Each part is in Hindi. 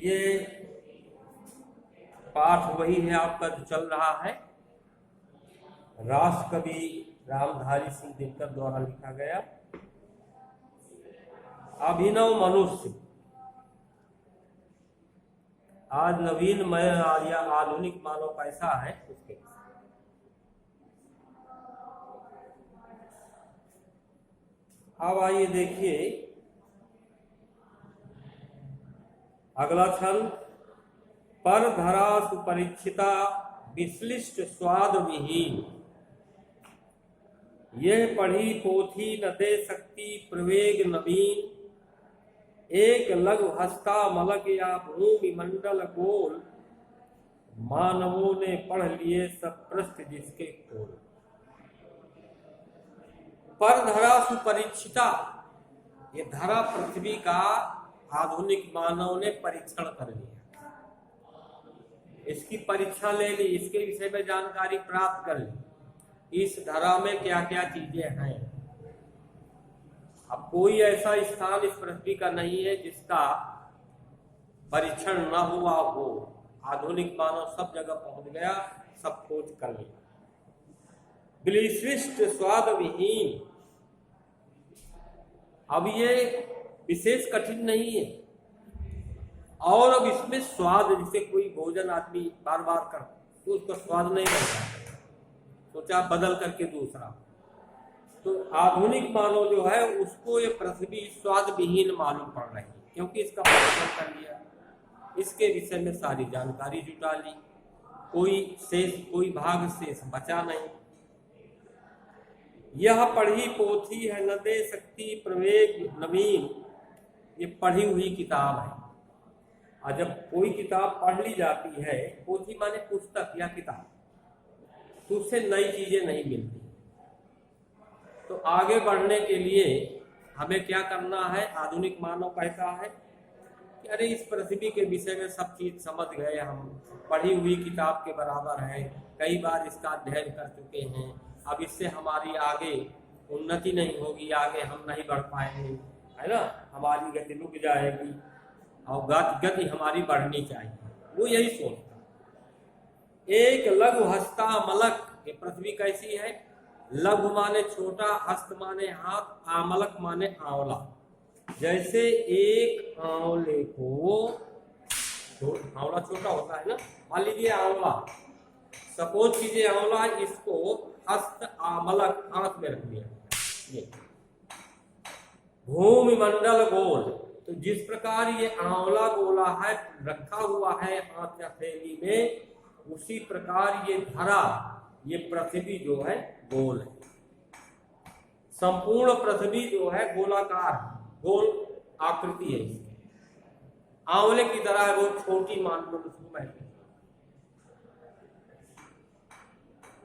ये पाठ वही है आपका जो चल रहा है, राष्ट्र कवि रामधारी सिंह दिनकर द्वारा लिखा गया अभिनव मनुष्य। आज नवीन या आधुनिक मानव कैसा है उसके। अब आइए देखिए अगला छंद। पर धरा सुपरीक्षिता विश्लिष्ट स्वाद विहीन, यह पढ़ी पोथी न दे सकती प्रवेग नवीन। एक लघु हस्ता मलक या भूमि मंडल गोल, मानवों ने पढ़ लिए सब पृष्ठ जिसके खोल। पर धरा सुपरीक्षिता, ये धरा पृथ्वी का आधुनिक मानव ने परीक्षण कर लिया, इसकी परीक्षा ले ली, इसके विषय में जानकारी प्राप्त कर ली, इस धरा में क्या क्या चीजें हैं। अब कोई ऐसा स्थान इस पृथ्वी का नहीं है जिसका परीक्षण न हुआ हो। आधुनिक मानव सब जगह पहुंच गया, सब खोज कर लिया। विशिष्ट स्वाद विहीन, अब ये विशेष कठिन नहीं है, और अब इसमें स्वाद, जैसे कोई भोजन आदमी बार बार कर तो उसका स्वाद नहीं बनता, सोचा बदल करके दूसरा। तो आधुनिक मानव जो है उसको ये पृथ्वी स्वाद विहीन मालूम पड़ रही है, क्योंकि इसका परीक्षण कर लिया, इसके विषय में सारी जानकारी जुटा ली, कोई भाग शेष बचा नहीं। यह पढ़ी पोथी है न दे सकती प्रवेग नवीन, ये पढ़ी हुई किताब है। और जब कोई किताब पढ़ ली जाती है, पोथी माने पुस्तक या किताब, तो उससे नई चीजें नहीं मिलती। तो आगे बढ़ने के लिए हमें क्या करना है। आधुनिक मानव कहता है कि अरे इस पृथ्वी के विषय में सब चीज समझ गए हम, पढ़ी हुई किताब के बराबर है, कई बार इसका अध्ययन कर चुके हैं, अब इससे हमारी आगे उन्नति नहीं होगी, आगे हम नहीं बढ़ पाएंगे, है ना, हमारी गति रुक जाएगी और गति हमारी बढ़नी चाहिए। वो यही सोचता। एक लघु हस्ता मलक, ये पृथ्वी कैसी है। लघु माने छोटा, हस्त माने हाथ, आमलक माने आंवला। जैसे एक आंवले को, आंवला छोटा होता है ना, मान लीजिए आंवला, सपोज कीजिए आंवला, इसको हस्त आमलक हाथ में रख दिया। ये भूमि मंडल गोल, तो जिस प्रकार ये आंवला गोला है, रखा हुआ है हाथ या थैली में, उसी प्रकार ये धरा, ये पृथ्वी जो है गोल है। संपूर्ण पृथ्वी जो है गोलाकार, गोल आकृति है इसकी, आंवले की तरह है, वो छोटी मान लो उसको बैठे।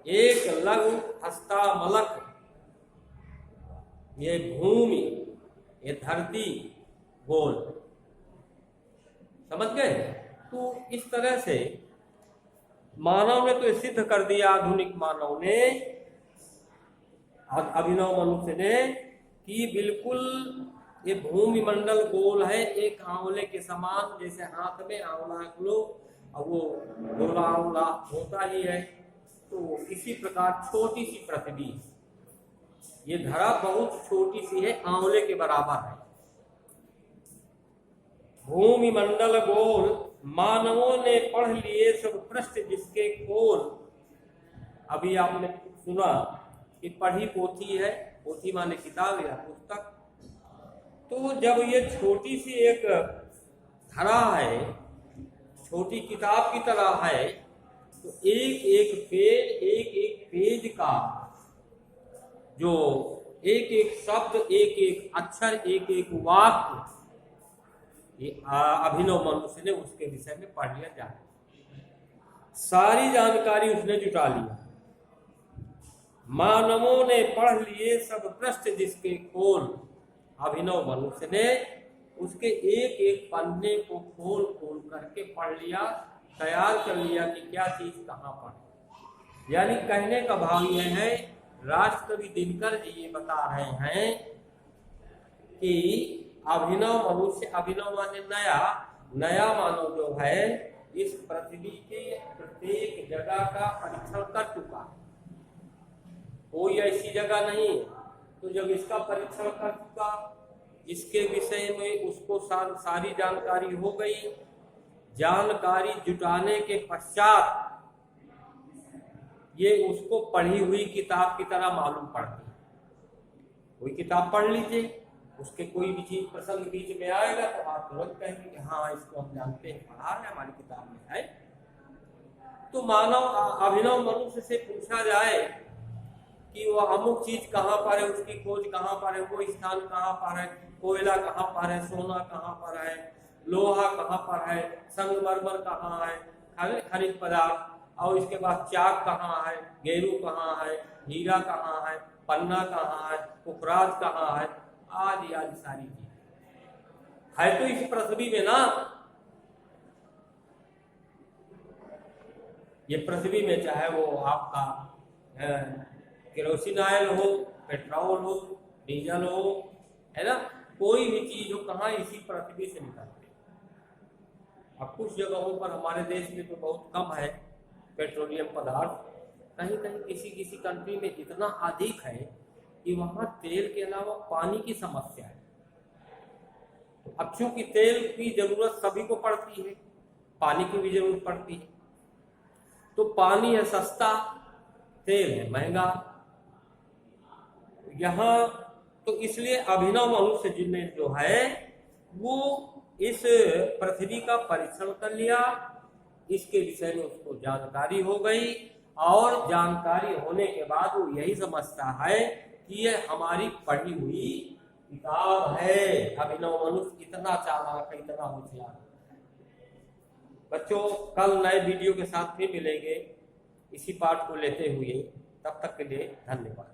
एक लघु हस्ता मलक, ये भूमि, ये धरती गोल, समझ गए। तो इस तरह से मानव ने तो सिद्ध कर दिया, आधुनिक मानव ने, अभिनव मनुष्य ने, कि बिल्कुल ये भूमि मंडल गोल है, एक आंवले के समान, जैसे हाथ में आंवला लो और वो गोला आंवला होता ही है। तो इसी प्रकार छोटी सी पृथ्वी, ये धरा बहुत छोटी सी है, आंवले के बराबर है। भूमि मंडल गोल, मानवों ने पढ़ लिए सब पृष्ठ जिसके खोल। अभी आपने सुना कि पढ़ी पोथी है, पोथी माने किताब या पुस्तक। तो जब ये छोटी सी एक धरा है, छोटी किताब की तरह है, तो एक एक पेज का जो एक एक शब्द, एक एक अक्षर, एक एक वाक्य, ये अभिनव मनुष्य ने उसके विषय में पढ़ लिया जाए, सारी जानकारी उसने जुटा लिया। मानवों ने पढ़ लिए सब पृष्ठ जिसके खोल, अभिनव मनुष्य ने उसके एक एक पन्ने को खोल खोल करके पढ़ लिया, तैयार कर लिया कि क्या चीज कहाँ पढ़े। यानी कहने का भाव यह है, राष्ट्रकवि दिनकर जी ये बता रहे हैं कि अभिनव मनुष्य, अभिनव माने नया, नया मानव जो है इस पृथ्वी के प्रत्येक जगह का परीक्षण कर चुका है, कोई ऐसी जगह नहीं है। तो जब इसका परीक्षण कर चुका, इसके विषय में उसको सारी जानकारी हो गई, जानकारी जुटाने के पश्चात ये उसको पढ़ी हुई किताब की तरह मालूम पड़ती है। कोई किताब पढ़ लीजिए, उसके कोई भी चीज प्रसंग बीच में आएगा तो आप तुरंत कहेंगे कि हाँ इसको हम जानते हैं, पढ़ा है, हमारी किताब में है। तो मानव अभिनव मनुष्य से पूछा जाए कि वो अमुक चीज कहाँ पर है, उसकी खोज कहाँ पर है, वो स्थान कहाँ पर है, कोयला कहाँ पर है, सोना कहाँ पर है, लोहा कहाँ पर है, संगमरमर कहाँ है, खनिज पदार्थ, और इसके बाद चाक कहाँ है, गेरू कहाँ है, हीरा कहाँ है, पन्ना कहाँ है, पुखराज कहाँ है, आदि आदि सारी चीजें है तो इस पृथ्वी में ना। ये पृथ्वी में चाहे वो आपका केरोसिन ऑयल हो, पेट्रोल हो, डीजल हो, है ना, कोई भी चीज हो, कहाँ इसी पृथ्वी से निकलते हैं। अब कुछ जगहों पर हमारे देश में तो बहुत कम है पेट्रोलियम पदार्थ, कहीं कहीं किसी किसी कंट्री में इतना अधिक है कि वहां तेल के अलावा पानी की समस्या है। तो अब चूंकि तेल की जरूरत सभी को पड़ती है, पानी की भी जरूरत पड़ती है, तो पानी है सस्ता, तेल है महंगा। यहाँ तो इसलिए अभिनव मनुष्य जिनने जो है वो इस पृथ्वी का परीक्षण कर लिया, इसके विषय में उसको जानकारी हो गई, और जानकारी होने के बाद वो यही समझता है कि ये हमारी पढ़ी हुई किताब है। अभिनव मनुष्य इतना चालाक है, इतना होशियार। बच्चों, कल नए वीडियो के साथ फिर मिलेंगे इसी पाठ को लेते हुए। तब तक के लिए धन्यवाद।